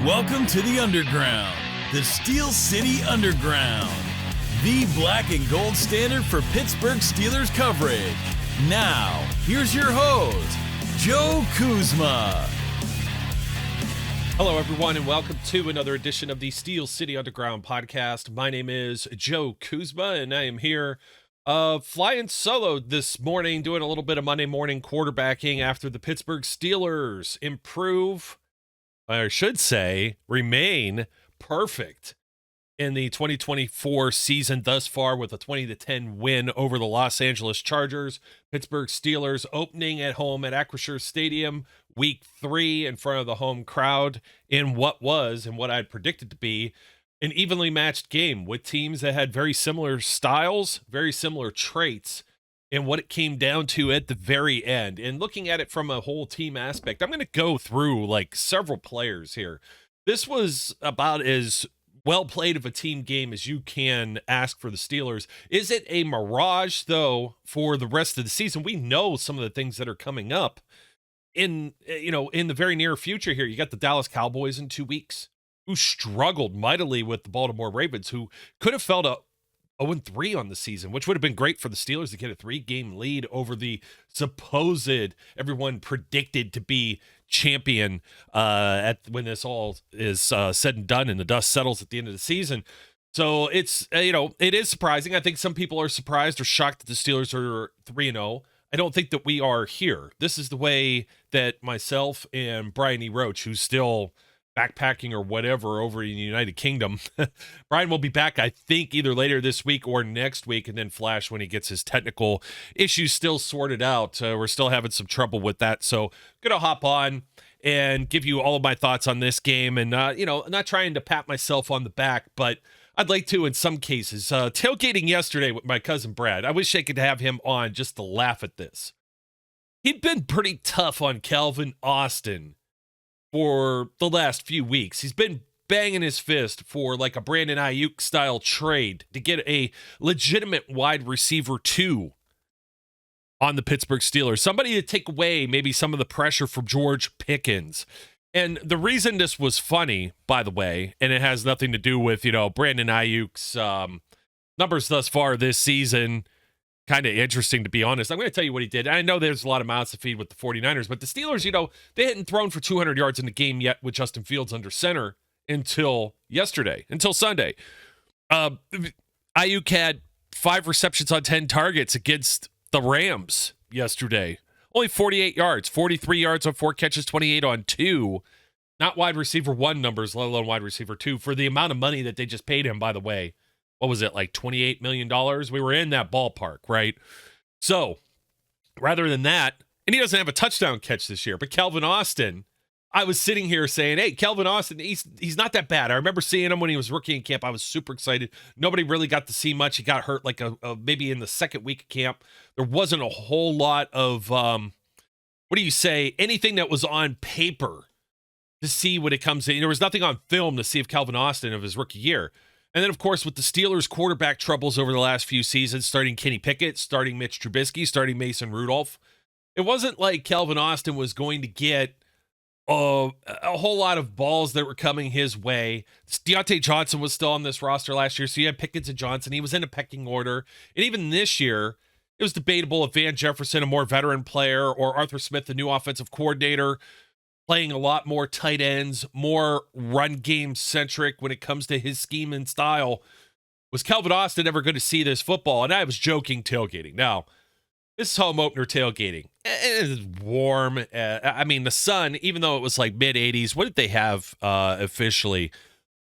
Welcome to the Underground, the Steel City Underground, the black and gold standard for Pittsburgh Steelers coverage. Now, here's your host, Joe Kuzma. Hello, everyone, and welcome to another edition of the Steel City Underground podcast. My name is Joe Kuzma, and I am here flying solo this morning, doing a little bit of Monday morning quarterbacking after the Pittsburgh Steelers improve, or I should say, remain perfect in the 2024 season thus far with a 20-10 win over the Los Angeles Chargers. Pittsburgh Steelers opening at home at Acrisure Stadium, week 3 in front of the home crowd in what was and what I'd predicted to be an evenly matched game with teams that had very similar styles, very similar traits, and what it came down to at the very end. And looking at it from a whole team aspect, I'm going to go through like several players here. This was about as well played of a team game as you can ask for the Steelers. Is it a mirage, though, for the rest of the season? We know some of the things that are coming up in the very near future here. You got the Dallas Cowboys in 2 weeks, who struggled mightily with the Baltimore Ravens, who could have fell to 0-3 on the season, which would have been great for the Steelers to get a 3-game lead over the supposed, everyone predicted to be champion when this all is said and done and the dust settles at the end of the season. So it's, it is surprising. I think some people are surprised or shocked that the Steelers are 3-0. I don't think that we are here. This is the way that myself and Brian E. Roach, who's still backpacking or whatever over in the United Kingdom. Brian will be back, I think, either later this week or next week, and then Flash when he gets his technical issues still sorted out. We're still having some trouble with that, so gonna hop on and give you all of my thoughts on this game, and not trying to pat myself on the back, but I'd like to in some cases. Tailgating yesterday with my cousin Brad. I wish I could have him on just to laugh at this. He'd been pretty tough on Calvin Austin for the last few weeks. He's been banging his fist for like a Brandon Ayuk style trade to get a legitimate wide receiver 2 on the Pittsburgh Steelers. Somebody to take away maybe some of the pressure from George Pickens. And the reason this was funny, by the way, and it has nothing to do with, Brandon Ayuk's numbers thus far this season, kind of interesting, to be honest. I'm going to tell you what he did. I know there's a lot of mouths to feed with the 49ers, but the Steelers, they hadn't thrown for 200 yards in the game yet with Justin Fields under center until Sunday. Ayuk had 5 receptions on 10 targets against the Rams yesterday. Only 48 yards, 43 yards on 4 catches, 28 on 2. Not wide receiver 1 numbers, let alone wide receiver 2, for the amount of money that they just paid him, by the way. What was it, like $28 million? We were in that ballpark, right? So, rather than that, and he doesn't have a touchdown catch this year, but Calvin Austin, I was sitting here saying, hey, Calvin Austin, he's not that bad. I remember seeing him when he was rookie in camp. I was super excited. Nobody really got to see much. He got hurt like maybe in the second week of camp. There wasn't a whole lot of, anything that was on paper to see when it comes in. There was nothing on film to see of Calvin Austin of his rookie year. And then, of course, with the Steelers' quarterback troubles over the last few seasons, starting Kenny Pickett, starting Mitch Trubisky, starting Mason Rudolph, it wasn't like Calvin Austin was going to get a whole lot of balls that were coming his way. Deontay Johnson was still on this roster last year, so you had Pickens and Johnson. He was in a pecking order. And even this year, it was debatable if Van Jefferson, a more veteran player, or Arthur Smith, the new offensive coordinator, playing a lot more tight ends, more run game centric when it comes to his scheme and style. Was Calvin Austin ever going to see this football? And I was joking tailgating. Now, this is home opener tailgating. It is warm. The sun, even though it was like mid-80s, what did they have officially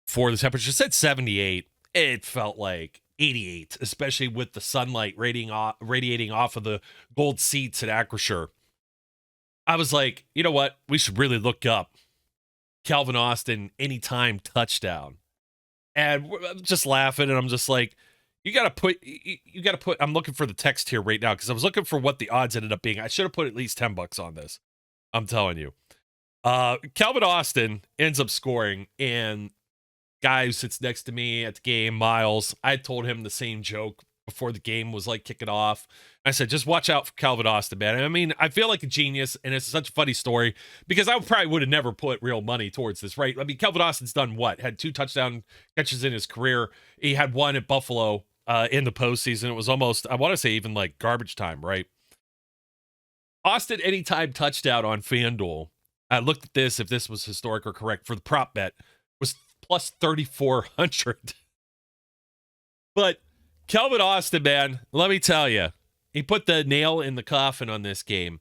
for the temperature? It said 78. It felt like 88, especially with the sunlight radiating off of the gold seats at Acrisure. I was like, you know what? We should really look up Calvin Austin anytime touchdown. And I'm just laughing, and I'm just like, you got to put, I'm looking for the text here right now because I was looking for what the odds ended up being. I should have put at least $10 on this. I'm telling you. Calvin Austin ends up scoring, and guy who sits next to me at the game, Miles, I told him the same joke before the game was like kicking off. I said, just watch out for Calvin Austin, man. And I mean, I feel like a genius, and it's such a funny story because I probably would have never put real money towards this, right? I mean, Calvin Austin's done what? Had 2 touchdown catches in his career. He had 1 at Buffalo in the postseason. It was almost, I want to say, even like garbage time, right? Austin anytime touchdown on FanDuel. I looked at this, if this was historic or correct, for the prop bet, was plus 3,400. But Calvin Austin, man, let me tell you, he put the nail in the coffin on this game.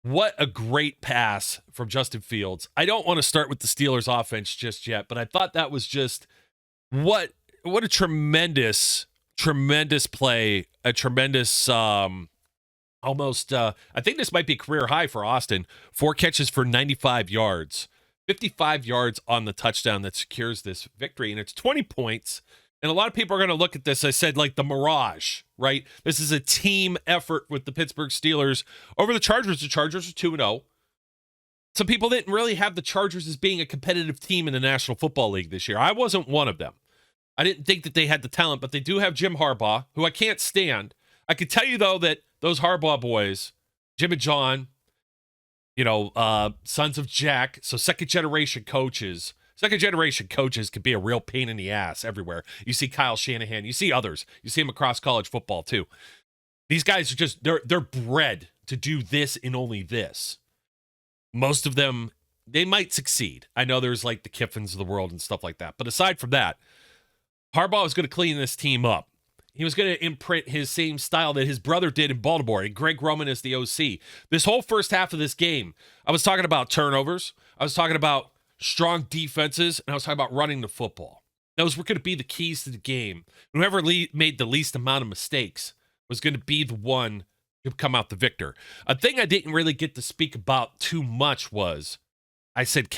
What a great pass from Justin Fields. I don't want to start with the Steelers offense just yet, but I thought that was just what a tremendous play, a tremendous almost I think this might be career high for Austin. 4 catches for 95 yards. 55 yards on the touchdown that secures this victory, and it's 20 points. And a lot of people are going to look at this, I said, like the mirage, right? This is a team effort with the Pittsburgh Steelers over the Chargers. The Chargers are 2-0. Some people didn't really have the Chargers as being a competitive team in the National Football League this year. I wasn't one of them. I didn't think that they had the talent, but they do have Jim Harbaugh, who I can't stand. I can tell you, though, that those Harbaugh boys, Jim and John, sons of Jack, so second-generation coaches can be a real pain in the ass everywhere. You see Kyle Shanahan. You see others. You see them across college football, too. These guys are just, they're bred to do this and only this. Most of them, they might succeed. I know there's like the Kiffins of the world and stuff like that. But aside from that, Harbaugh is going to clean this team up. He was going to imprint his same style that his brother did in Baltimore, and Greg Roman is the OC. This whole first half of this game, I was talking about turnovers. I was talking about strong defenses, and I was talking about running the football. Those were going to be the keys to the game. Whoever made the least amount of mistakes was going to be the one to come out the victor. A thing I didn't really get to speak about too much was, I said,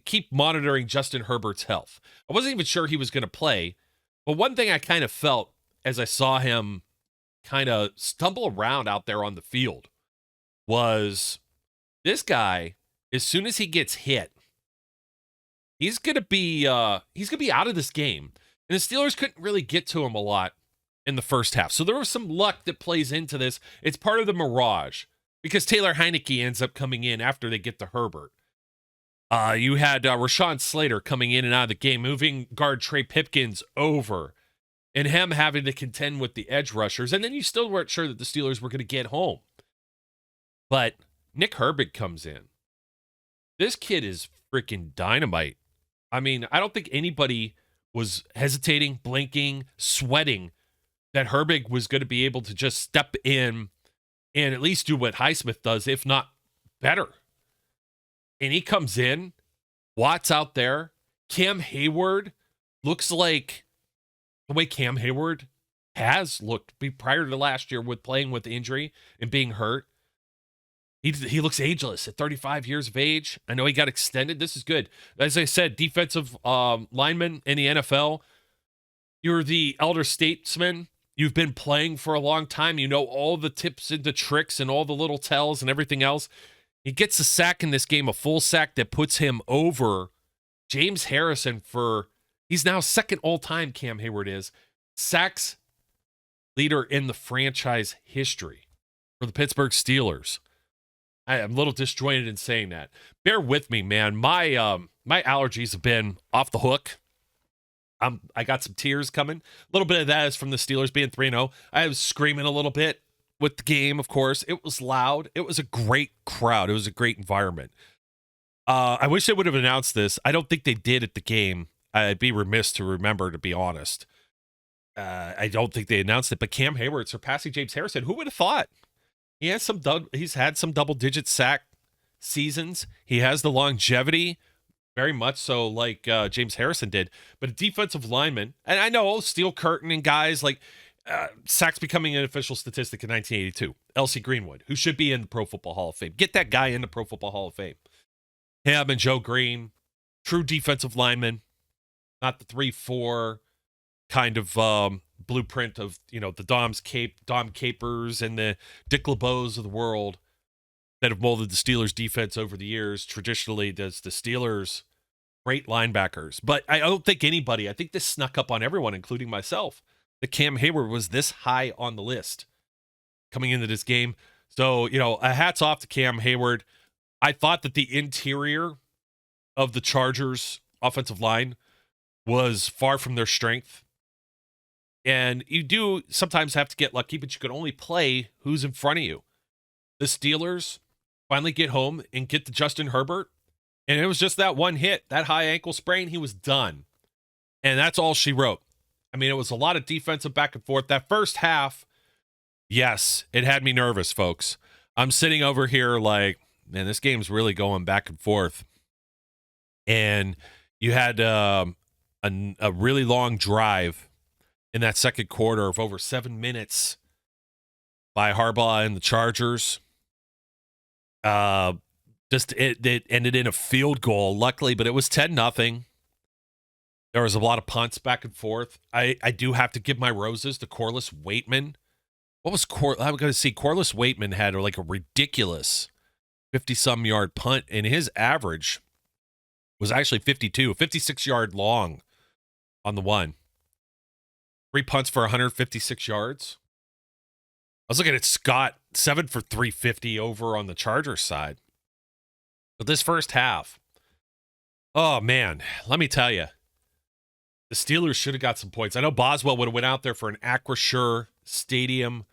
keep monitoring Justin Herbert's health. I wasn't even sure he was going to play, but one thing I kind of felt as I saw him kind of stumble around out there on the field was this guy, as soon as he gets hit, he's gonna be out of this game. And the Steelers couldn't really get to him a lot in the first half. So there was some luck that plays into this. It's part of the mirage because Taylor Heineke ends up coming in after they get to Herbert. You had Rashawn Slater coming in and out of the game, moving guard Trey Pipkins over, and him having to contend with the edge rushers. And then you still weren't sure that the Steelers were going to get home. But Nick Herbig comes in. This kid is freaking dynamite. I mean, I don't think anybody was hesitating, blinking, sweating that Herbig was going to be able to just step in and at least do what Highsmith does, if not better. And he comes in, Watt's out there. Cam Heyward looks like the way Cam Heyward has looked prior to last year with playing with injury and being hurt. He looks ageless at 35 years of age. I know he got extended. This is good. As I said, defensive lineman in the NFL. You're the elder statesman. You've been playing for a long time. You know all the tips and the tricks and all the little tells and everything else. He gets a sack in this game, a full sack that puts him over James Harrison for, he's now second all-time, Cam Heyward is, sacks leader in the franchise history for the Pittsburgh Steelers. I am a little disjointed in saying that. Bear with me, man. My allergies have been off the hook. I got some tears coming. A little bit of that is from the Steelers being 3-0. I was screaming a little bit with the game, of course. It was loud. It was a great crowd. It was a great environment. I wish they would have announced this. I don't think they did at the game. I'd be remiss to remember, to be honest. I don't think they announced it, but Cam Heyward surpassing James Harrison. Who would have thought? He's had some double-digit sack seasons. He has the longevity, very much so like James Harrison did. But a defensive lineman, and I know Steel Curtain and guys like sacks becoming an official statistic in 1982. L.C. Greenwood, who should be in the Pro Football Hall of Fame. Get that guy in the Pro Football Hall of Fame. Him and Joe Green, true defensive linemen, not the 3-4 kind of blueprint of, the Dom Capers and the Dick LeBeaus of the world that have molded the Steelers defense over the years. Traditionally, does the Steelers great linebackers. But I don't think I think this snuck up on everyone, including myself, that Cam Heyward was this high on the list coming into this game. So, a hats off to Cam Heyward. I thought that the interior of the Chargers offensive line was far from their strength. And you do sometimes have to get lucky, but you can only play who's in front of you. The Steelers finally get home and get to Justin Herbert. And it was just that one hit, that high ankle sprain, he was done. And that's all she wrote. I mean, it was a lot of defensive back and forth. That first half, yes, it had me nervous, folks. I'm sitting over here like, man, this game's really going back and forth. And you had a really long drive in that second quarter of over 7 minutes by Harbaugh and the Chargers. It ended in a field goal, luckily, but it was 10-0. There was a lot of punts back and forth. I do have to give my roses to Corliss Waitman. I'm going to see Corliss Waitman had like a ridiculous 50-some yard punt, and his average was actually 52, 56-yard long on the one. 3 punts for 156 yards. I was looking at Scott, 7 for 350 over on the Chargers side. But this first half, oh man, let me tell you, the Steelers should have got some points. I know Boswell would have went out there for an Acrisure Stadium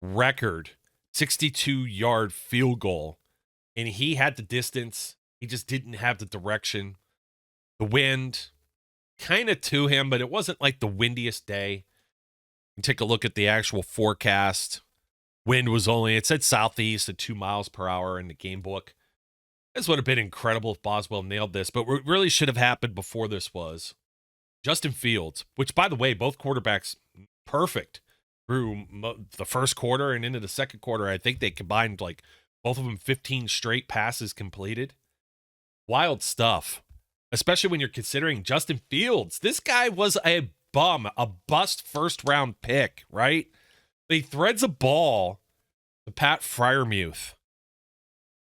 record 62-yard field goal, and he had the distance. He just didn't have the direction. The wind kind of to him, but it wasn't like the windiest day. You take a look at the actual forecast. Wind was it said southeast at 2 miles per hour in the game book. This would have been incredible if Boswell nailed this, but what really should have happened before this was Justin Fields, which, by the way, both quarterbacks perfect through the first quarter and into the second quarter. I think they combined like both of them 15 straight passes completed. Wild stuff, especially when you're considering Justin Fields. This guy was a bum, a bust first-round pick, right? He threads a ball to Pat Freiermuth.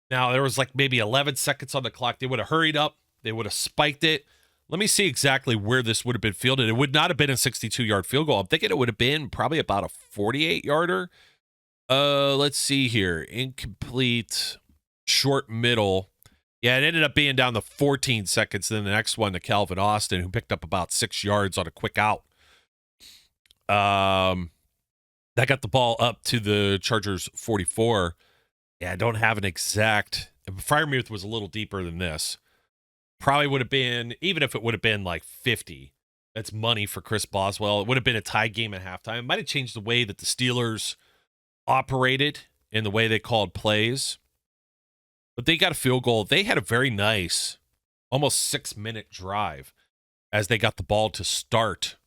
Now, there was like maybe 11 seconds on the clock. They would have hurried up. They would have spiked it. Let me see exactly where this would have been fielded. It would not have been a 62-yard field goal. I'm thinking it would have been probably about a 48-yarder. Let's see here. Incomplete, short middle. Yeah, it ended up being down to 14 seconds. Then the next one to Calvin Austin, who picked up about 6 yards on a quick out. That got the ball up to the Chargers 44. Yeah, I don't have an exact. Freiermuth was a little deeper than this. Probably would have been, even if it would have been like 50, that's money for Chris Boswell. It would have been a tie game at halftime. It might have changed the way that the Steelers operated and the way they called plays. But they got a field goal. They had a very nice, almost 6-minute drive as they got the ball to start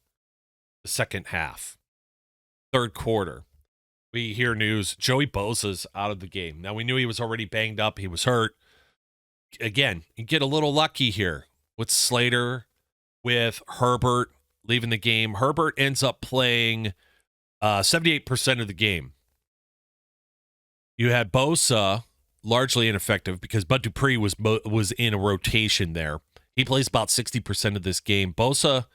the second half. Third quarter, we hear news, Joey Bosa's out of the game. Now, we knew he was already banged up. He was hurt. Again, you get a little lucky here with Slater, with Herbert leaving the game. Herbert ends up playing 78% of the game. You had Bosa largely ineffective because Bud Dupree was in a rotation there. He plays about 60% of this game. Bosa,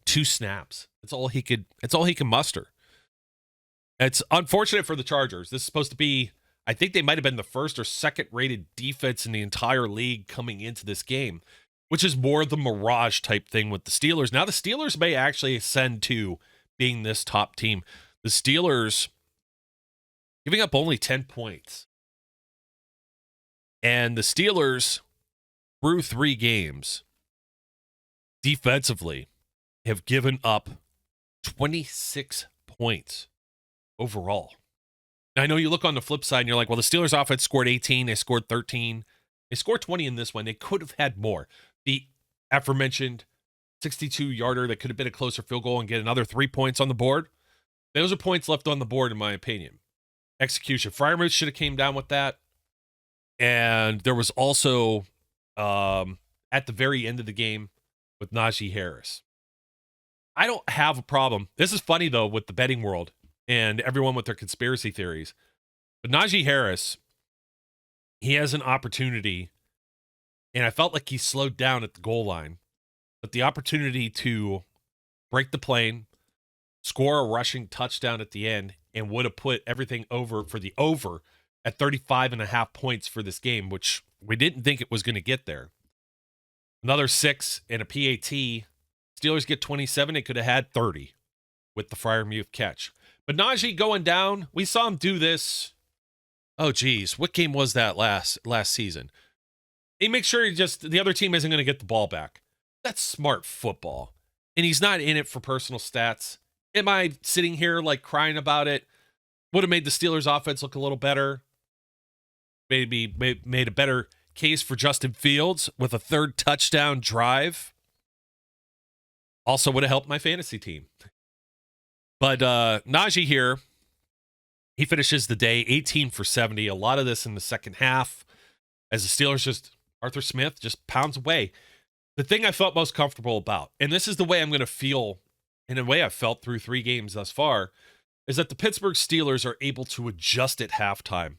2 snaps. That's all he can muster. It's unfortunate for the Chargers. This is supposed to be, I think they might have been the first or second rated defense in the entire league coming into this game, which is more the mirage type thing with the Steelers. Now the Steelers may actually ascend to being this top team. The Steelers giving up only 10 points. And the Steelers, through 3 games, defensively, have given up 26 points overall. Now, I know you look on the flip side and you're like, well, the Steelers offense scored 18. They scored 13. They scored 20 in this one. They could have had more. The aforementioned 62-yarder that could have been a closer field goal and get another 3 points on the board. Those are points left on the board, in my opinion. Execution. Freiermuth should have came down with that. And there was also, at the very end of the game, with Najee Harris. I don't have a problem. This is funny, though, with the betting world and everyone with their conspiracy theories. But Najee Harris, he has an opportunity, and I felt like he slowed down at the goal line, but the opportunity to break the plane, score a rushing touchdown at the end, and would have put everything over for the over at 35.5 points for this game, which we didn't think it was going to get there. Another 6 and a PAT. Steelers get 27. They could have had 30 with the Freiermuth catch. But Najee going down, we saw him do this. Oh, geez. What game was that last season? He makes sure the other team isn't going to get the ball back. That's smart football. And he's not in it for personal stats. Am I sitting here like crying about it? Would have made the Steelers offense look a little better. Maybe made a better case for Justin Fields with a 3rd touchdown drive. Also would have helped my fantasy team. But Najee here, he finishes the day 18 for 70. A lot of this in the second half as the Steelers Arthur Smith just pounds away. The thing I felt most comfortable about, and this is the way I'm going to feel, in a way I've felt through 3 games thus far, is that the Pittsburgh Steelers are able to adjust at halftime.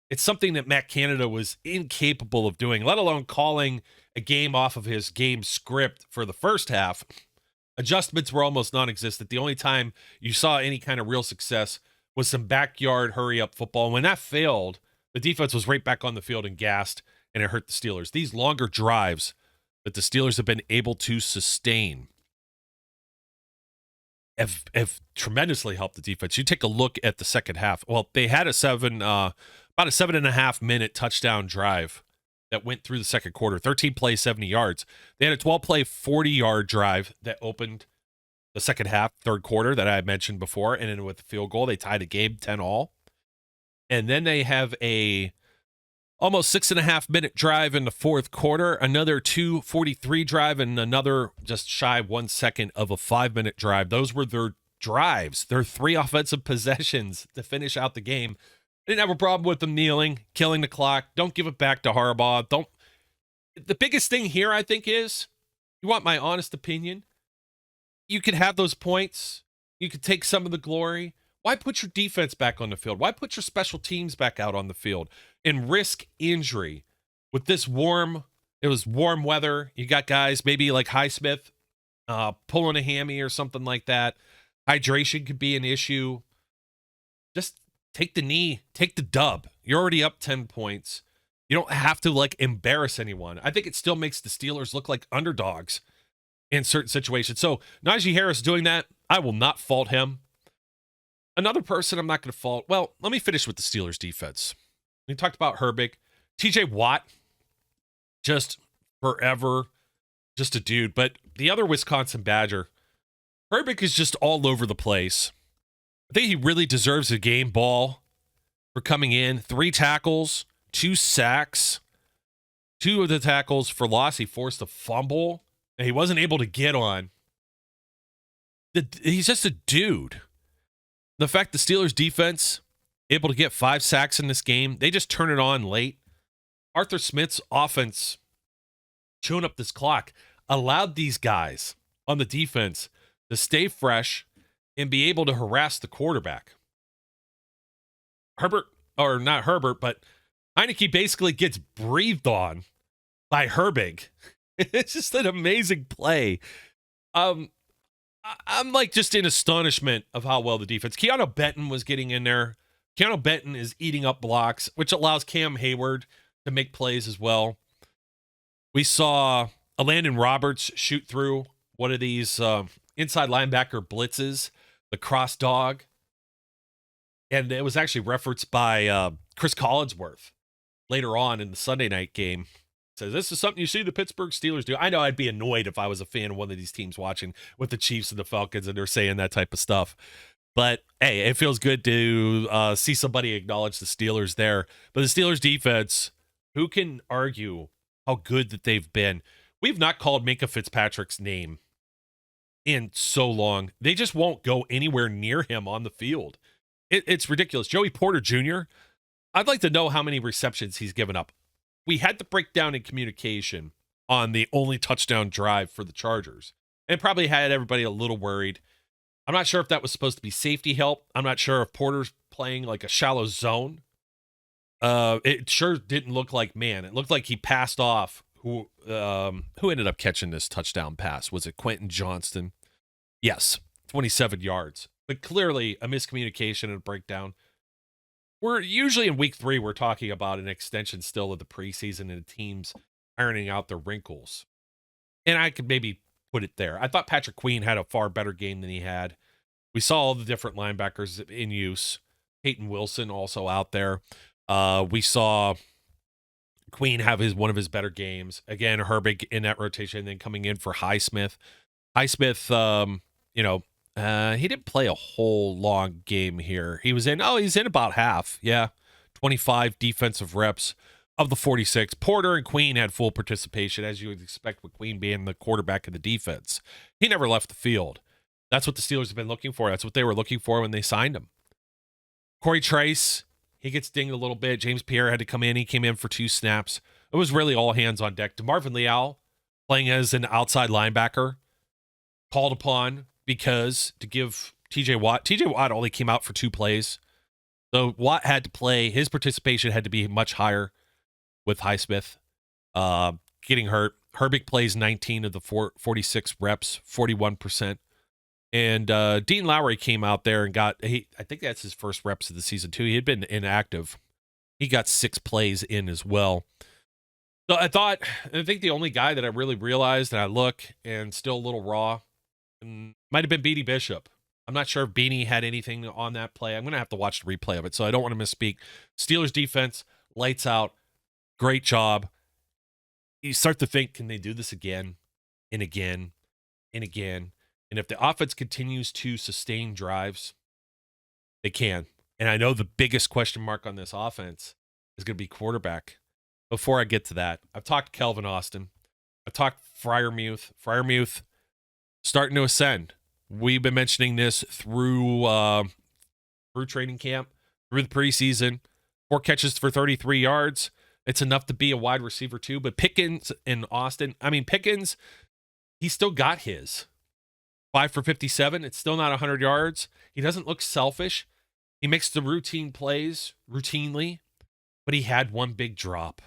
It's something that Matt Canada was incapable of doing, let alone calling a game off of his game script for the first half. Adjustments were almost non-existent. The only time you saw any kind of real success was some backyard hurry-up football. And when that failed, the defense was right back on the field and gassed, and it hurt the Steelers. These longer drives that the Steelers have been able to sustain have tremendously helped the defense. You take a look at the second half. Well, they had about a 7.5 minute touchdown drive that went through the second quarter, 13 plays, 70 yards. They had a 12 play, 40-yard drive that opened the second half, third quarter that I mentioned before. And then with the field goal, they tied a game 10-all. And then they have a almost 6.5 minute drive in the fourth quarter, another 2:43 drive, and another just shy 1 second of a 5-minute drive. Those were their drives, their 3 offensive possessions to finish out the game. I didn't have a problem with them kneeling, killing the clock. Don't give it back to Harbaugh. The biggest thing here, I think, is, you want my honest opinion, you could have those points. You could take some of the glory. Why put your defense back on the field? Why put your special teams back out on the field and risk injury with this it was warm weather. You got guys maybe like Highsmith pulling a hammy or something like that. Hydration could be an issue. Just take the knee, take the dub. You're already up 10 points. You don't have to embarrass anyone. I think it still makes the Steelers look like underdogs in certain situations. So Najee Harris doing that, I will not fault him. Another person I'm not going to fault. Well, let me finish with the Steelers defense. We talked about Herbig. TJ Watt, just forever, just a dude. But the other Wisconsin Badger, Herbig is just all over the place. I think he really deserves a game ball for coming in. 3 tackles, 2 sacks. 2 of the tackles for loss. He forced a fumble, and he wasn't able to get on. He's just a dude. The fact the Steelers defense able to get 5 sacks in this game, they just turn it on late. Arthur Smith's offense chewing up this clock allowed these guys on the defense to stay fresh and be able to harass the quarterback. Heineke basically gets breathed on by Herbig. It's just an amazing play. I'm just in astonishment of how well the defense. Keanu Benton was getting in there. Keanu Benton is eating up blocks, which allows Cam Heyward to make plays as well. We saw Landon Roberts shoot through one of these inside linebacker blitzes, the cross dog. And it was actually referenced by Chris Collinsworth later on in the Sunday night game. Says, this is something you see the Pittsburgh Steelers do. I know I'd be annoyed if I was a fan of one of these teams watching with the Chiefs and the Falcons and they're saying that type of stuff. But, hey, it feels good to see somebody acknowledge the Steelers there. But the Steelers defense, who can argue how good that they've been? We've not called Minkah Fitzpatrick's name in so long. They just won't go anywhere near him on the field. It's ridiculous. Joey Porter Jr., I'd like to know how many receptions he's given up. We had to break down in communication on the only touchdown drive for the Chargers. And probably had everybody a little worried. I'm not sure if that was supposed to be safety help. I'm not sure if Porter's playing like a shallow zone. It sure didn't look like man. It looked like he passed off. Who ended up catching this touchdown pass? Was it Quentin Johnston? Yes. 27 yards. But clearly a miscommunication and a breakdown. We're usually in week 3, we're talking about an extension still of the preseason and the teams ironing out their wrinkles. And I could maybe put it there. I thought Patrick Queen had a far better game than he had. We saw all the different linebackers in use. Peyton Wilson also out there. We saw Queen have one of his better games. Again, Herbig in that rotation, and then coming in for Highsmith. Highsmith, he didn't play a whole long game here. He's in about half. Yeah, 25 defensive reps of the 46. Porter and Queen had full participation, as you would expect with Queen being the quarterback of the defense. He never left the field. That's what the Steelers have been looking for. That's what they were looking for when they signed him. Corey Trice, he gets dinged a little bit. James Pierre had to come in. He came in for 2 snaps. It was really all hands on deck. DeMarvin Leal, playing as an outside linebacker, called upon because to give TJ Watt only came out for 2 plays. So Watt had to play. His participation had to be much higher with Highsmith getting hurt. Herbig plays 19 of the 46 reps, 41%. And Dean Lowry came out there and I think that's his first reps of the season too. He had been inactive. He got 6 plays in as well. So I think the only guy that I really realized, and I look and still a little raw, might have been Beanie Bishop. I'm not sure if Beanie had anything on that play. I'm going to have to watch the replay of it, so I don't want to misspeak. Steelers defense, lights out. Great job. You start to think, can they do this again and again and again? And if the offense continues to sustain drives, they can. And I know the biggest question mark on this offense is going to be quarterback. Before I get to that, I've talked Kelvin Austin. I've talked Freiermuth. Freiermuth starting to ascend. We've been mentioning this through training camp, through the preseason. 4 catches for 33 yards. It's enough to be a wide receiver too. But Pickens and Austin, Pickens, he still got his. 5 for 57. It's still not 100 yards. He doesn't look selfish. He makes the routine plays routinely, but he had one big drop.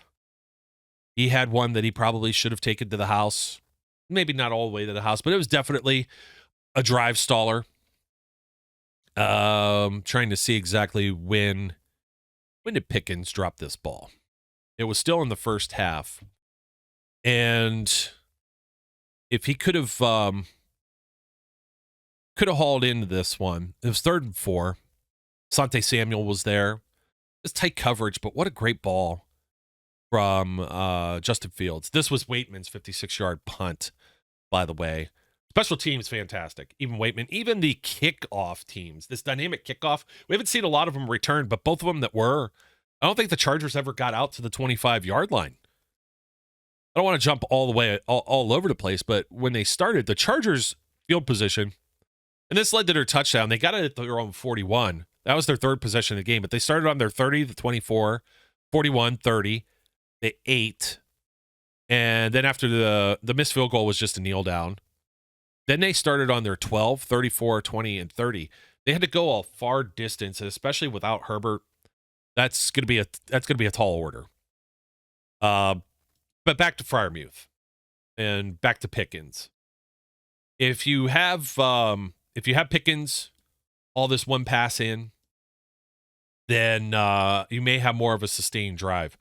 He had one that he probably should have taken to the house. Maybe not all the way to the house, but it was definitely a drive staller. Trying to see exactly when did Pickens drop this ball? It was still in the first half. And if he could have hauled into this one, it was 3rd and 4. Asante Samuel was there. It's tight coverage, but what a great ball from Justin Fields. This was Waitman's 56-yard punt, by the way. Special teams, fantastic. Even Waitman, even the kickoff teams, this dynamic kickoff, we haven't seen a lot of them return, but both of them that were, I don't think the Chargers ever got out to the 25-yard line. I don't want to jump all the way, all over the place, but when they started, the Chargers field position, and this led to their touchdown, they got it at their own 41. That was their 3rd possession of the game, but they started on their 30, the 24, 41, 30, the 8, and then after the missed field goal was just a kneel down. Then they started on their 12, 34, 20, and 30. They had to go a far distance, and especially without Herbert, that's going to be a tall order. But back to Freiermuth and back to Pickens. If you have Pickens, all this one pass in, then you may have more of a sustained drive.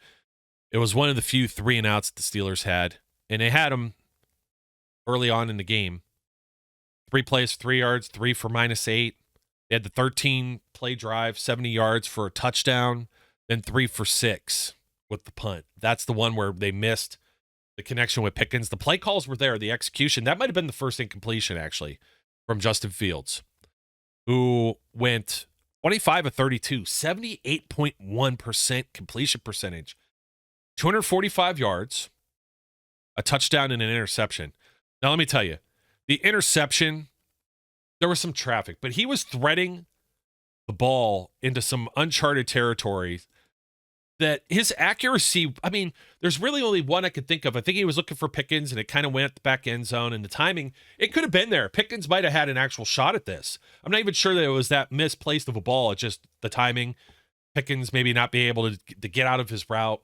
It was one of the few 3 and outs the Steelers had, and they had them early on in the game. 3 plays, 3 yards, 3 for -8. They had the 13-play drive, 70 yards for a touchdown, then 3 for 6 with the punt. That's the one where they missed the connection with Pickens. The play calls were there. The execution, that might have been the first incompletion, actually, from Justin Fields, who went 25 of 32, 78.1% completion percentage, 245 yards, a touchdown, and an interception. Now, let me tell you, the interception, there was some traffic, but he was threading the ball into some uncharted territory that his accuracy, there's really only one I could think of. I think he was looking for Pickens, and it kind of went at the back end zone, and the timing, it could have been there. Pickens might have had an actual shot at this. I'm not even sure that it was that misplaced of a ball. It's just the timing. Pickens maybe not be able to get out of his route.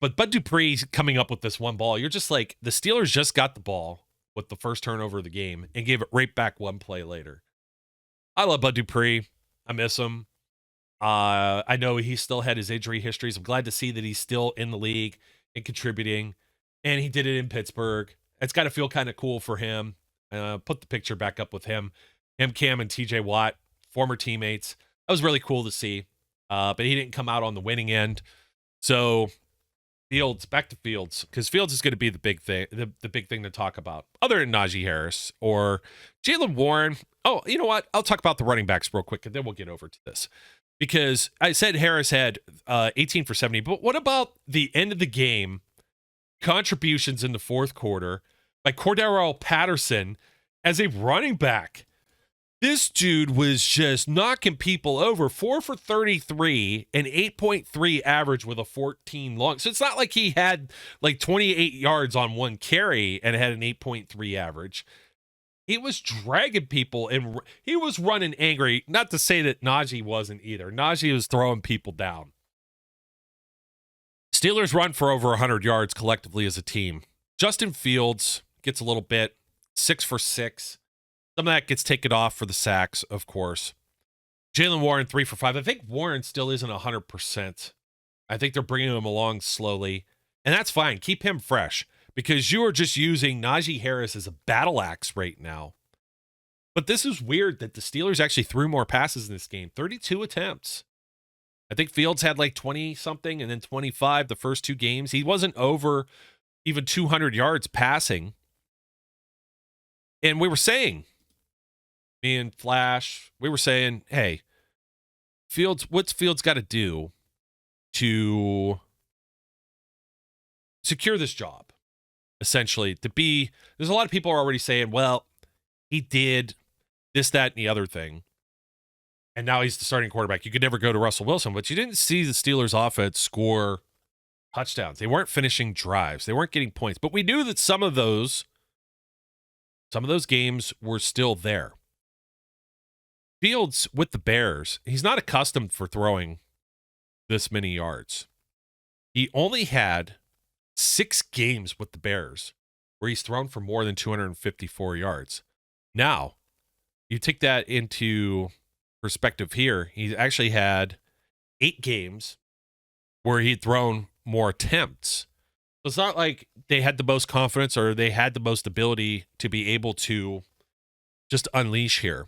But Bud Dupree's coming up with this one ball. You're just like, the Steelers just got the ball. with the first turnover of the game and gave it right back one play later. I love Bud Dupree. I miss him. I know he still had his injury histories. I'm glad to see that he's still in the league and contributing, and he did it in Pittsburgh. It's got to feel kind of cool for him. Put the picture back up with him, Cam, and TJ Watt, former teammates. That was really cool to see, but he didn't come out on the winning end. So Fields, back to Fields, because Fields is going to be the big thing, the big thing to talk about, other than Najee Harris or Jaylen Warren. Oh, you know what? I'll talk about the running backs real quick, and then we'll get over to this. Because I said Harris had 18 for 70, but what about the end of the game contributions in the fourth quarter by Cordarrelle Patterson as a running back? This dude was just knocking people over, 4 for 33 and 8.3 average with a 14 long. So it's not like he had like 28 yards on one carry and had an 8.3 average. He was dragging people, and he was running angry. Not to say that Najee wasn't either. Najee was throwing people down. Steelers run for over 100 yards collectively as a team. Justin Fields gets a little bit, 6 for 6. Some of that gets taken off for the sacks, of course. Jaylen Warren, 3 for 5. I think Warren still isn't 100%. I think they're bringing him along slowly, and that's fine. Keep him fresh, because you are just using Najee Harris as a battle axe right now. But this is weird that the Steelers actually threw more passes in this game. 32 attempts. I think Fields had like 20-something and then 25 the first two games. He wasn't over even 200 yards passing. And we were saying, me and Flash, we were saying, hey, Fields, what's Fields got to do to secure this job? Essentially, there's a lot of people are already saying, well, he did this, that, and the other thing, and now he's the starting quarterback. You could never go to Russell Wilson, but you didn't see the Steelers offense score touchdowns. They weren't finishing drives. They weren't getting points, but we knew that some of those games were still there. Fields with the Bears, he's not accustomed for throwing this many yards. He only had 6 games with the Bears where he's thrown for more than 254 yards. Now, you take that into perspective here. He's actually had 8 games where he'd thrown more attempts. So it's not like they had the most confidence or they had the most ability to be able to just unleash here.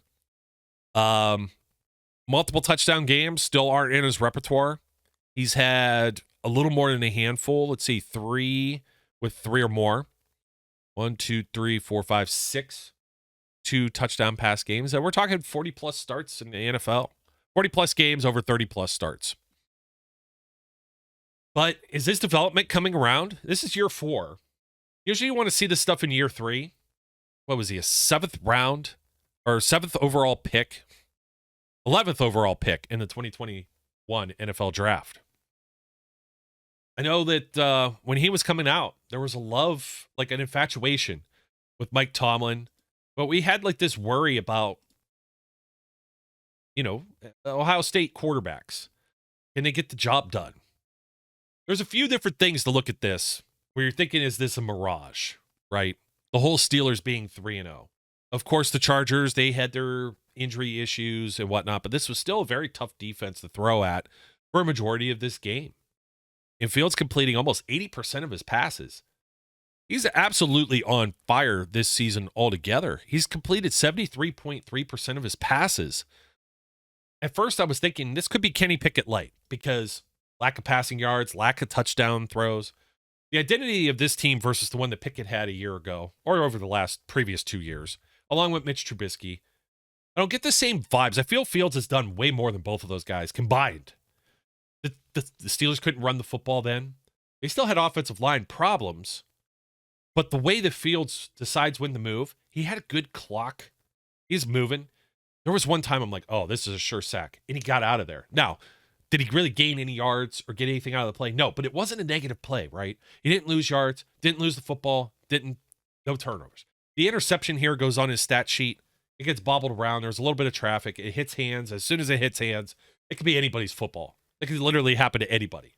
Multiple touchdown games still aren't in his repertoire. He's had a little more than a handful. Let's see, 3 with 3 or more. 1, 2, 3, 4, 5, 6. 2 touchdown pass games. And we're talking 40-plus starts in the NFL. 40-plus games over 30-plus starts. But is this development coming around? This is year 4. Usually you want to see this stuff in year 3. What was he, a 7th round? Or 7th overall pick? 11th overall pick in the 2021 NFL draft. I know that when he was coming out, there was a love, like an infatuation with Mike Tomlin. But we had like this worry about, Ohio State quarterbacks. Can they get the job done? There's a few different things to look at this where you're thinking, is this a mirage, right? The whole Steelers being 3-0. Of course, the Chargers, they had their injury issues and whatnot, but this was still a very tough defense to throw at for a majority of this game. And Fields completing almost 80% of his passes. He's absolutely on fire this season altogether. He's completed 73.3% of his passes. At first, I was thinking this could be Kenny Pickett light because lack of passing yards, lack of touchdown throws. The identity of this team versus the one that Pickett had a year ago or over the previous 2 years, along with Mitch Trubisky, I don't get the same vibes. I feel Fields has done way more than both of those guys combined. The Steelers couldn't run the football then. They still had offensive line problems. But the way the Fields decides when to move, he had a good clock. He's moving. There was one time I'm like, oh, this is a sure sack. And he got out of there. Now, did he really gain any yards or get anything out of the play? No, but it wasn't a negative play, right? He didn't lose yards, didn't lose the football, no turnovers. The interception here goes on his stat sheet. It gets bobbled around. There's a little bit of traffic. It hits hands. As soon as it hits hands, it could be anybody's football. It could literally happen to anybody.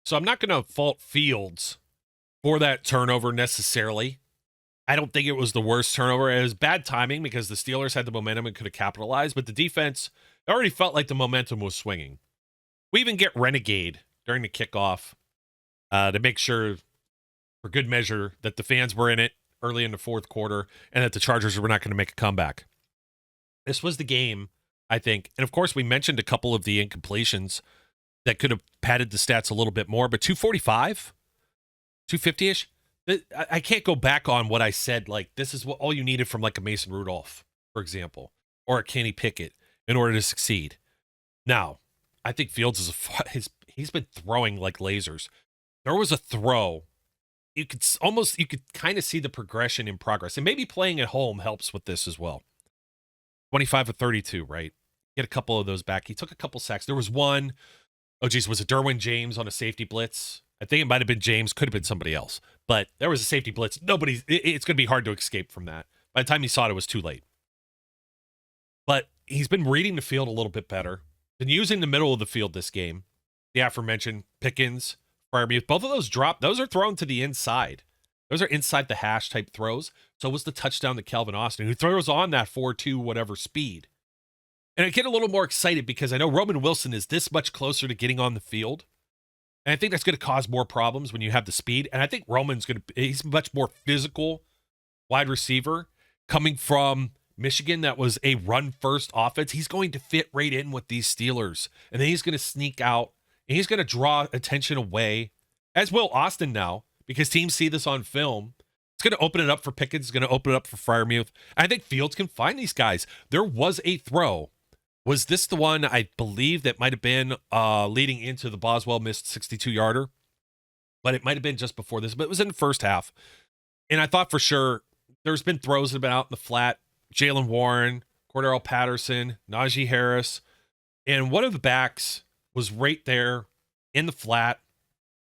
So I'm not going to fault Fields for that turnover necessarily. I don't think it was the worst turnover. It was bad timing because the Steelers had the momentum and could have capitalized, but the defense already felt like the momentum was swinging. We even get Renegade during the kickoff to make sure, for good measure, that the fans were in it early in the fourth quarter and that the Chargers were not going to make a comeback. This was the game, I think. And, of course, we mentioned a couple of the incompletions that could have padded the stats a little bit more, but 245, 250-ish. I can't go back on what I said. Like, this is what all you needed from like a Mason Rudolph, for example, or a Kenny Pickett in order to succeed. Now, I think Fields he's been throwing like lasers. There was a throw. You could kind of see the progression in progress, and maybe playing at home helps with this as well. 25 of 32, right? Get a couple of those back. He took a couple sacks. There was one. Oh, geez, was it Derwin James on a safety blitz? I think it might have been James. Could have been somebody else. But there was a safety blitz. It's going to be hard to escape from that. By the time he saw it, it was too late. But he's been reading the field a little bit better. Been using the middle of the field this game. The aforementioned Pickens, Freiermuth, both of those dropped. Those are thrown to the inside. Those are inside the hash type throws. So was the touchdown to Calvin Austin, who throws on that 4.2 whatever speed. And I get a little more excited because I know Roman Wilson is this much closer to getting on the field. And I think that's going to cause more problems when you have the speed. And I think he's much more physical wide receiver coming from Michigan. That was a run-first offense. He's going to fit right in with these Steelers. And then he's going to sneak out. And he's going to draw attention away, as will Austin now, because teams see this on film. It's going to open it up for Pickens. It's going to open it up for Freiermuth. I think Fields can find these guys. There was a throw. Was this the one, I believe, that might have been leading into the Boswell missed 62-yarder? But it might have been just before this. But it was in the first half. And I thought for sure there's been throws that have been out in the flat. Jalen Warren, Cordero Patterson, Najee Harris. And one of the backs was right there in the flat.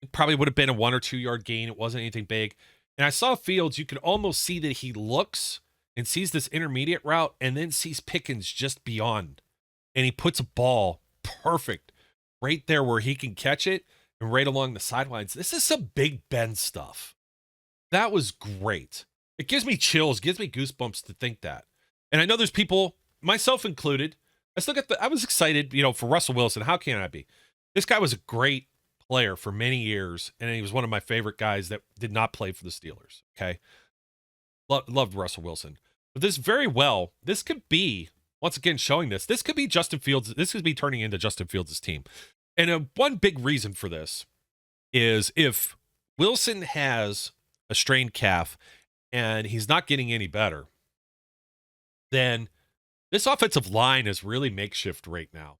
It probably would have been a 1 or 2 yard gain. It wasn't anything big. And I saw Fields. You could almost see that he looks and sees this intermediate route and then sees Pickens just beyond. And he puts a ball perfect right there where he can catch it and right along the sidelines. This is some Big Ben stuff. That was great. It gives me chills, gives me goosebumps to think that. And I know there's people, myself included, I was excited, for Russell Wilson. How can I be? This guy was a great player for many years, and he was one of my favorite guys that did not play for the Steelers, okay? Loved Russell Wilson. But this could be, once again showing this could be Justin Fields. This could be turning into Justin Fields' team. And one big reason for this is if Wilson has a strained calf and he's not getting any better, then this offensive line is really makeshift right now.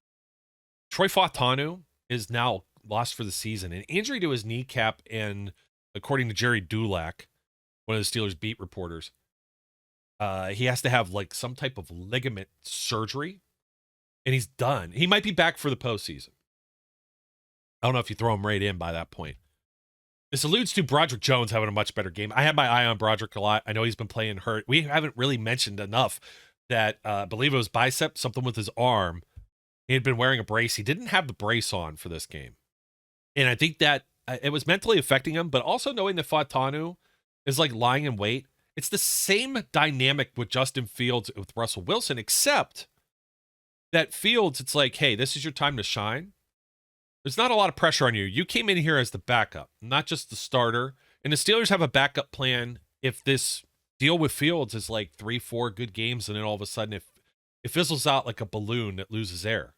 Troy Fautanu is now lost for the season. An injury to his kneecap, and according to Jerry Dulac, one of the Steelers beat reporters, he has to have like some type of ligament surgery, and he's done. He might be back for the postseason. I don't know if you throw him right in by that point. This alludes to Broderick Jones having a much better game. I had my eye on Broderick a lot. I know he's been playing hurt. We haven't really mentioned enough that I believe it was bicep, something with his arm. He had been wearing a brace. He didn't have the brace on for this game. And I think that it was mentally affecting him, but also knowing that Fautanu is like lying in wait. It's the same dynamic with Justin Fields with Russell Wilson, except that Fields, it's like, hey, this is your time to shine. There's not a lot of pressure on you. You came in here as the backup, not just the starter. And the Steelers have a backup plan if this deal with Fields is like 3-4 good games, and then all of a sudden it fizzles out like a balloon that loses air.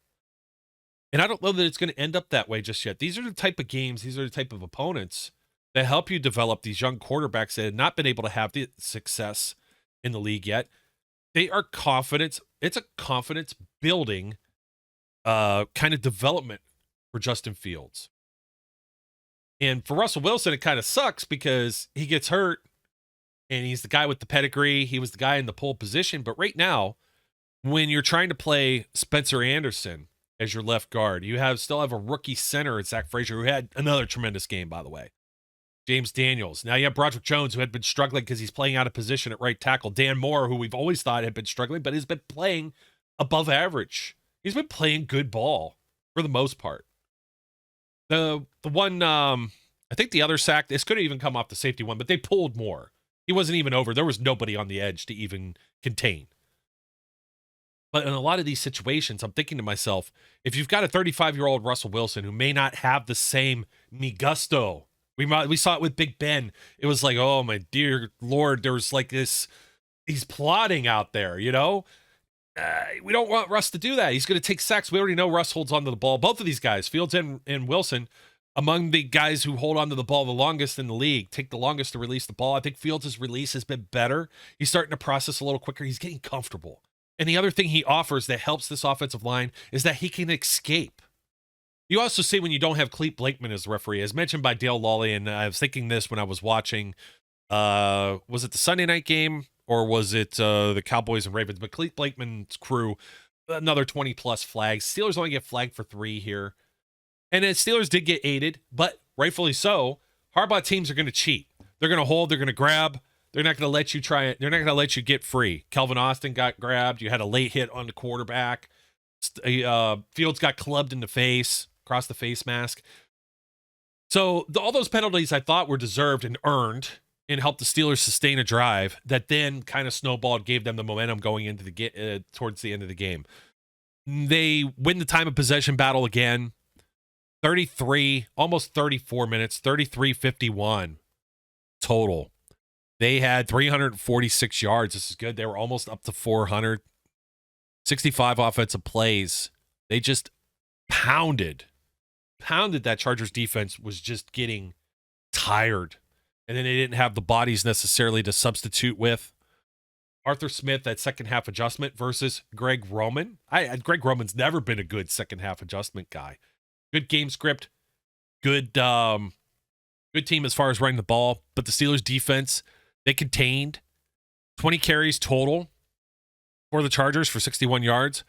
And I don't know that it's going to end up that way just yet. These are the type of games, these are the type of opponents that help you develop these young quarterbacks that have not been able to have the success in the league yet. They are confidence. It's a confidence building kind of development for Justin Fields. And for Russell Wilson, it kind of sucks because he gets hurt and he's the guy with the pedigree. He was the guy in the pole position. But right now, when you're trying to play Spencer Anderson as your left guard, you still have a rookie center at Zach Frazier, who had another tremendous game, by the way. James Daniels. Now you have Broderick Jones, who had been struggling because he's playing out of position at right tackle. Dan Moore, who we've always thought had been struggling, but has been playing above average. He's been playing good ball for the most part. The one, I think the other sack, this could have even come off the safety one, but they pulled more. He wasn't even over. There was nobody on the edge to even contain. But in a lot of these situations, I'm thinking to myself, if you've got a 35-year-old Russell Wilson who may not have the same mi gusto, we saw it with Big Ben. It was like, oh my dear Lord, there was like this, he's plotting out there, you know? We don't want Russ to do that. He's going to take sacks. We already know Russ holds onto the ball. Both of these guys, Fields and Wilson, among the guys who hold onto the ball the longest in the league, take the longest to release the ball. I think Fields' release has been better. He's starting to process a little quicker. He's getting comfortable. And the other thing he offers that helps this offensive line is that he can escape. You also see when you don't have Clete Blakeman as the referee, as mentioned by Dale Lawley, and I was thinking this when I was watching, was it the Sunday night game or was it the Cowboys and Ravens? But Clete Blakeman's crew, another 20-plus flags. Steelers only get flagged for 3 here. And then Steelers did get aided, but rightfully so. Harbaugh teams are going to cheat. They're going to hold, they're going to grab. They're not going to let you try it. They're not going to let you get free. Kelvin Austin got grabbed. You had a late hit on the quarterback. Fields got clubbed in the face, across the face mask. So all those penalties I thought were deserved and earned and helped the Steelers sustain a drive that then kind of snowballed, gave them the momentum going into the towards the end of the game. They win the time of possession battle again. 33, almost 34 minutes, 33-51 total. They had 346 yards. This is good. They were almost up to 400. 65 offensive plays. They just pounded that Chargers defense was just getting tired. And then they didn't have the bodies necessarily to substitute with. Arthur Smith, that second half adjustment versus Greg Roman. Greg Roman's never been a good second half adjustment guy. Good game script. Good team as far as running the ball. But the Steelers defense, they contained 20 carries total for the Chargers for 61 yards.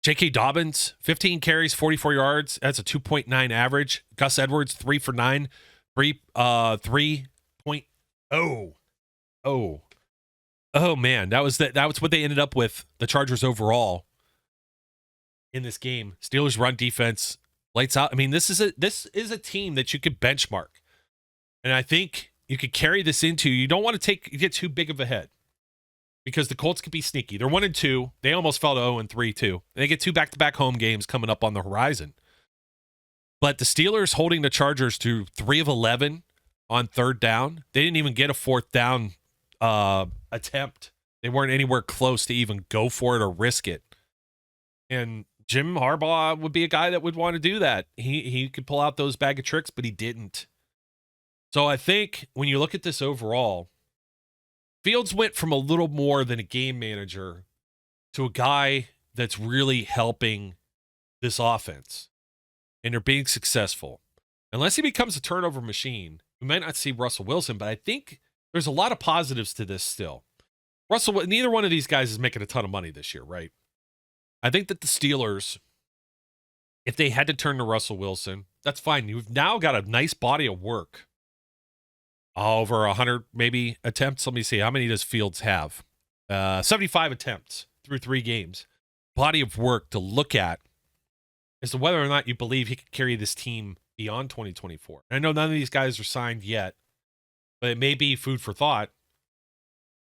J.K. Dobbins, 15 carries, 44 yards. That's a 2.9 average. Gus Edwards, 3 for 9, 3.0. Oh man, that was what they ended up with, the Chargers overall in this game. Steelers run defense, lights out. I mean, this is a team that you could benchmark. And I think you could carry this into, you don't want to get too big of a head because the Colts could be sneaky. They're 1-2. They almost fell to 0-3 too. And they get 2 back-to-back home games coming up on the horizon. But the Steelers holding the Chargers to 3 of 11 on third down. They didn't even get a fourth down attempt. They weren't anywhere close to even go for it or risk it. And Jim Harbaugh would be a guy that would want to do that. He could pull out those bag of tricks, but he didn't. So I think when you look at this overall, Fields went from a little more than a game manager to a guy that's really helping this offense. And they're being successful. Unless he becomes a turnover machine, we might not see Russell Wilson, but I think there's a lot of positives to this still. Neither one of these guys is making a ton of money this year, right? I think that the Steelers, if they had to turn to Russell Wilson, that's fine. You've now got a nice body of work. Over 100 maybe attempts. Let me see. How many does Fields have? 75 attempts through 3 games. Body of work to look at as to whether or not you believe he could carry this team beyond 2024. I know none of these guys are signed yet, but it may be food for thought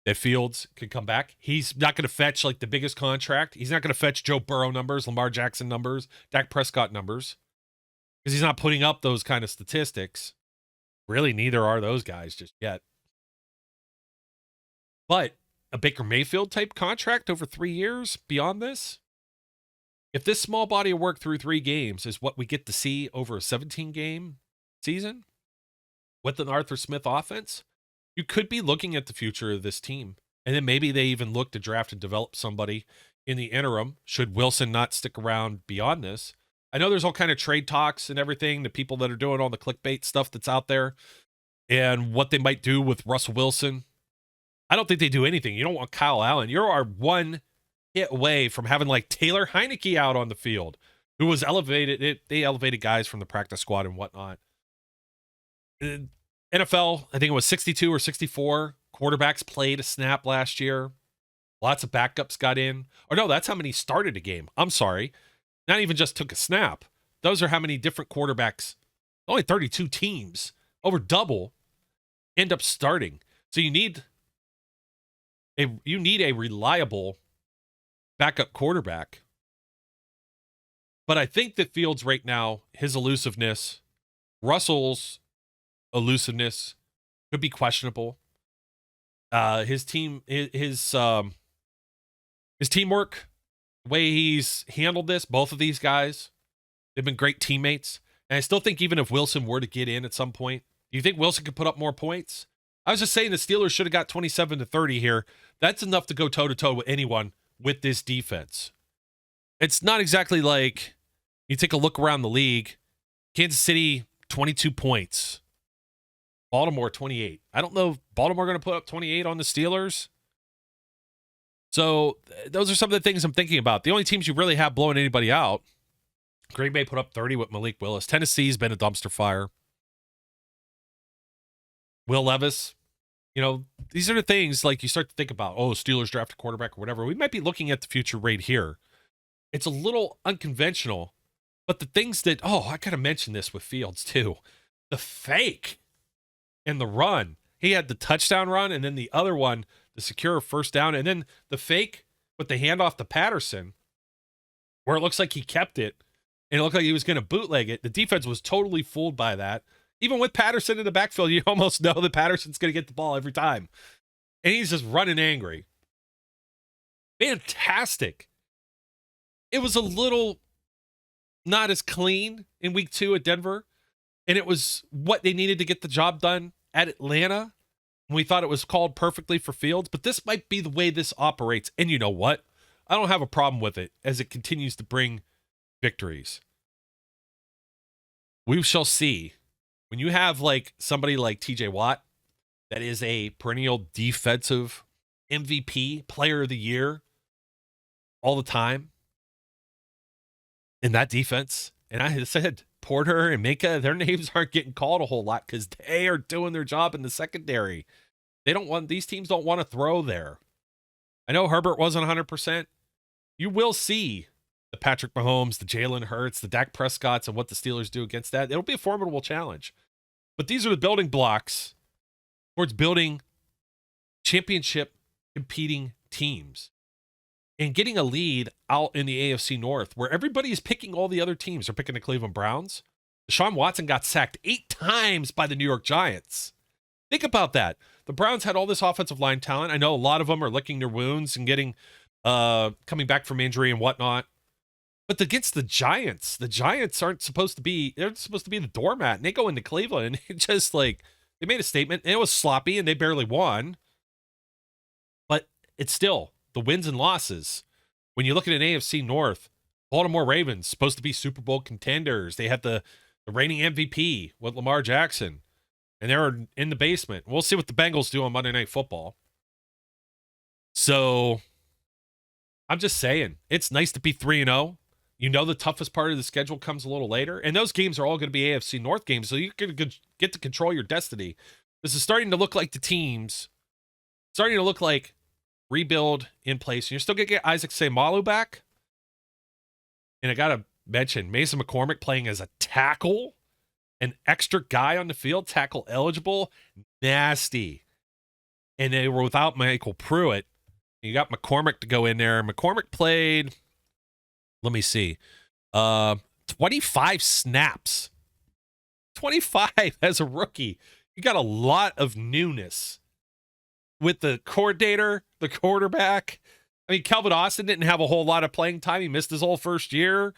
that Fields could come back. He's not going to fetch like the biggest contract. He's not going to fetch Joe Burrow numbers, Lamar Jackson numbers, Dak Prescott numbers, because he's not putting up those kind of statistics. Really, neither are those guys just yet. But a Baker Mayfield type contract over 3 years beyond this, if this small body of work through 3 games is what we get to see over a 17-game season with an Arthur Smith offense, you could be looking at the future of this team. And then maybe they even look to draft and develop somebody in the interim, should Wilson not stick around beyond this. I know there's all kind of trade talks and everything, the people that are doing all the clickbait stuff that's out there and what they might do with Russell Wilson. I don't think they do anything. You don't want Kyle Allen. You are one hit away from having like Taylor Heineke out on the field, who was elevated. They elevated guys from the practice squad and whatnot. NFL, I think it was 62 or 64 quarterbacks played a snap last year. Lots of backups got in. Or no, that's how many started a game. I'm sorry. Not even just took a snap. Those are how many different quarterbacks, only 32 teams, over double, end up starting. So you need a reliable backup quarterback. But I think that Fields right now, his elusiveness, Russell's elusiveness could be questionable. His teamwork, the way he's handled this, both of these guys, they've been great teammates. And I still think even if Wilson were to get in at some point, do you think Wilson could put up more points? I was just saying the Steelers should have got 27-30 here. That's enough to go toe-to-toe with anyone with this defense. It's not exactly like you take a look around the league. Kansas City, 22 points. Baltimore, 28. I don't know if Baltimore going to put up 28 on the Steelers. So those are some of the things I'm thinking about. The only teams you really have blowing anybody out, Green Bay put up 30 with Malik Willis. Tennessee's been a dumpster fire. Will Levis, these are the things like you start to think about. Oh, Steelers draft a quarterback or whatever. We might be looking at the future right here. It's a little unconventional, but the things that, I got to mention this with Fields too. The fake and the run. He had the touchdown run and then the other one, the secure first down, and then the fake with the handoff to Patterson, where it looks like he kept it and it looked like he was going to bootleg it. The defense was totally fooled by that. Even with Patterson in the backfield, you almost know that Patterson's going to get the ball every time. And he's just running angry. Fantastic. It was a little not as clean in week 2 at Denver. And it was what they needed to get the job done at Atlanta. And we thought it was called perfectly for Fields. But this might be the way this operates. And you know what? I don't have a problem with it as it continues to bring victories. We shall see. When you have like somebody like TJ Watt, that is a perennial defensive MVP, player of the year, all the time, in that defense, and I said Porter and Minka, their names aren't getting called a whole lot because they are doing their job in the secondary. These teams don't want to throw there. I know Herbert wasn't 100%. You will see the Patrick Mahomes, the Jalen Hurts, the Dak Prescotts, and what the Steelers do against that. It'll be a formidable challenge. But these are the building blocks towards building championship competing teams and getting a lead out in the AFC North where everybody is picking all the other teams. They're picking the Cleveland Browns. Deshaun Watson got sacked 8 times by the New York Giants. Think about that. The Browns had all this offensive line talent. I know a lot of them are licking their wounds and getting coming back from injury and whatnot. But against the Giants aren't supposed to be, they're supposed to be the doormat. And they go into Cleveland and it just like, they made a statement and it was sloppy and they barely won. But it's still the wins and losses. When you look at an AFC North, Baltimore Ravens supposed to be Super Bowl contenders. They had the reigning MVP with Lamar Jackson and they're in the basement. We'll see what the Bengals do on Monday Night Football. So I'm just saying, it's nice to be 3-0. You know the toughest part of the schedule comes a little later. And those games are all going to be AFC North games, so you're going to get to control your destiny. This is starting to look like the teams, starting to look like rebuild in place. And you're still going to get Isaac Seumalo back. And I got to mention, Mason McCormick playing as a tackle, an extra guy on the field, tackle eligible, nasty. And they were without Michael Pruitt. You got McCormick to go in there. McCormick played... Let me see. 25 snaps. 25 as a rookie. You got a lot of newness with the coordinator, the quarterback. I mean, Calvin Austin didn't have a whole lot of playing time. He missed his whole first year.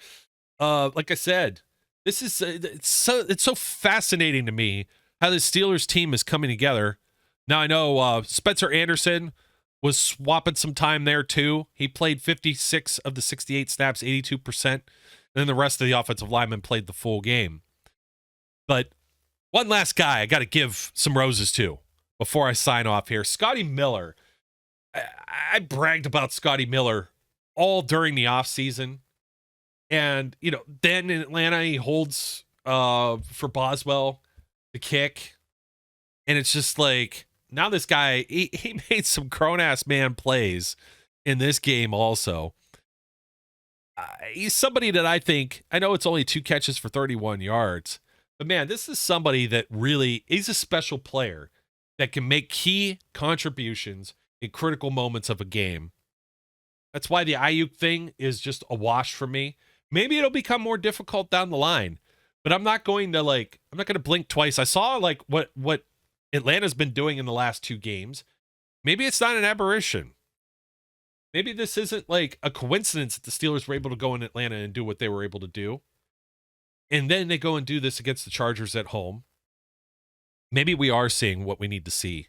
Like I said, this is it's so fascinating to me how the Steelers team is coming together. Now I know Spencer Anderson was swapping some time there too. He played 56 of the 68 snaps, 82%. And then the rest of the offensive linemen played the full game. But one last guy I got to give some roses to before I sign off here. Scotty Miller. I bragged about Scotty Miller all during the offseason. And, then in Atlanta, he holds for Boswell the kick. And it's just like, now this guy, he made some grown-ass man plays in this game also. He's somebody that I know it's only 2 catches for 31 yards, but man, this is somebody that really, he's a special player. that can make key contributions in critical moments of a game. That's why the Ayuk thing is just a wash for me. Maybe it'll become more difficult down the line, but I'm not going to blink twice. I saw what Atlanta's been doing in the last 2 games. Maybe it's not an aberration. Maybe this isn't like a coincidence that the Steelers were able to go in Atlanta and do what they were able to do. And then they go and do this against the Chargers at home. Maybe we are seeing what we need to see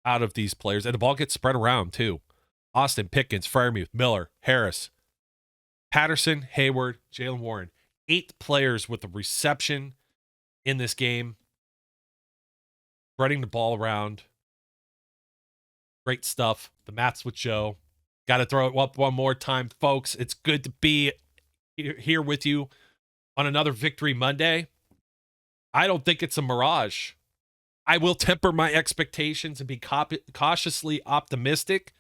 out of these players. And the ball gets spread around too. Austin, Pickens, Freiermuth, Miller, Harris, Patterson, Heyward, Jalen Warren. 8 players with a reception in this game. Spreading the ball around. Great stuff. The maths with Joe. Got to throw it up one more time, folks. It's good to be here with you on another Victory Monday. I don't think it's a mirage. I will temper my expectations and be cautiously optimistic.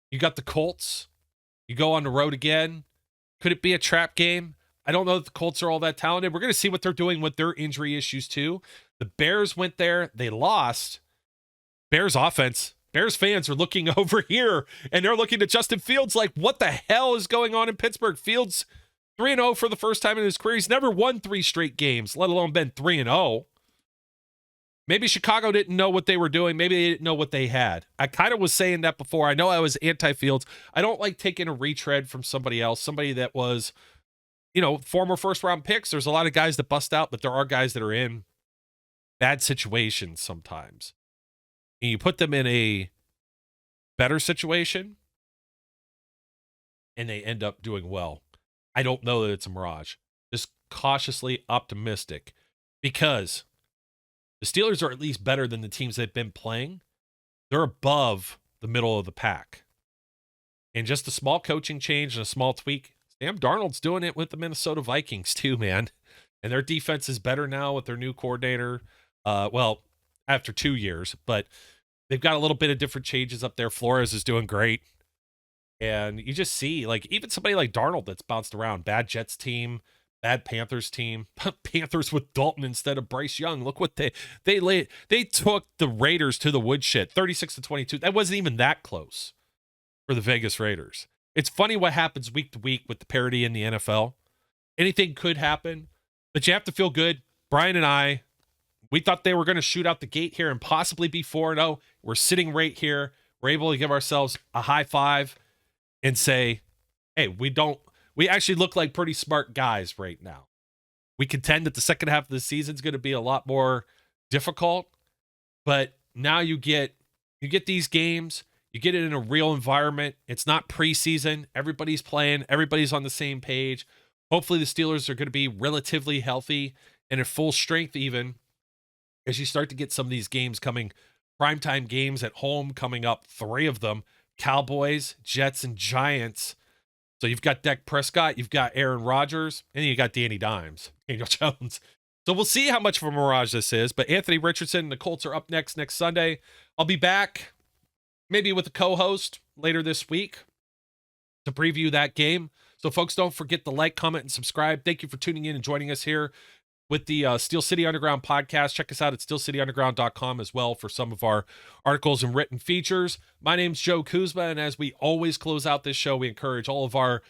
You got the Colts. You go on the road again. Could it be a trap game? I don't know if the Colts are all that talented. We're going to see what they're doing with their injury issues too. The Bears went there. They lost. Bears offense. Bears fans are looking over here, and they're looking at Justin Fields like, what the hell is going on in Pittsburgh? Fields 3-0 for the first time in his career. He's never won 3 straight games, let alone been 3-0. Maybe Chicago didn't know what they were doing. Maybe they didn't know what they had. I kind of was saying that before. I know I was anti-Fields. I don't like taking a retread from somebody else, somebody that was, former first-round picks. There's a lot of guys that bust out, but there are guys that are in bad situations sometimes. And you put them in a better situation, and they end up doing well. I don't know that it's a mirage. Just cautiously optimistic, because the Steelers are at least better than the teams they've been playing. They're above the middle of the pack. And just a small coaching change and a small tweak. Sam Darnold's doing it with the Minnesota Vikings too, man. And their defense is better now with their new coordinator. After 2 years, but they've got a little bit of different changes up there. Flores is doing great. And you just see, even somebody like Darnold that's bounced around. Bad Jets team, bad Panthers team. Panthers with Dalton instead of Bryce Young. Look what they took the Raiders to the woodshed, 36-22. That wasn't even that close for the Vegas Raiders. It's funny what happens week to week with the parity in the NFL. Anything could happen, but you have to feel good. Brian and I, we thought they were going to shoot out the gate here and possibly be 4-0. We're sitting right here. We're able to give ourselves a high five and say, hey, we actually look like pretty smart guys right now. We contend that the second half of the season is going to be a lot more difficult, but now you get these games, you get it in a real environment. It's not preseason. Everybody's playing. Everybody's on the same page. Hopefully the Steelers are going to be relatively healthy and at full strength even, as you start to get some of these games coming, primetime games at home coming up, 3 of them, Cowboys, Jets, and Giants. So you've got Dak Prescott, you've got Aaron Rodgers, and you got Daniel Jones. So we'll see how much of a mirage this is, but Anthony Richardson and the Colts are up next Sunday. I'll be back maybe with a co-host later this week to preview that game. So folks, don't forget to like, comment, and subscribe. Thank you for tuning in and joining us here with the Steel City Underground podcast. Check us out at steelcityunderground.com as well for some of our articles and written features. My name's Joe Kuzma, and as we always close out this show, we encourage all of our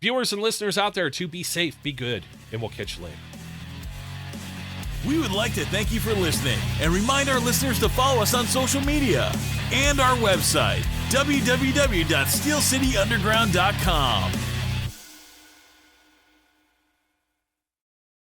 viewers and listeners out there to be safe, be good, and we'll catch you later. We would like to thank you for listening and remind our listeners to follow us on social media and our website, www.steelcityunderground.com.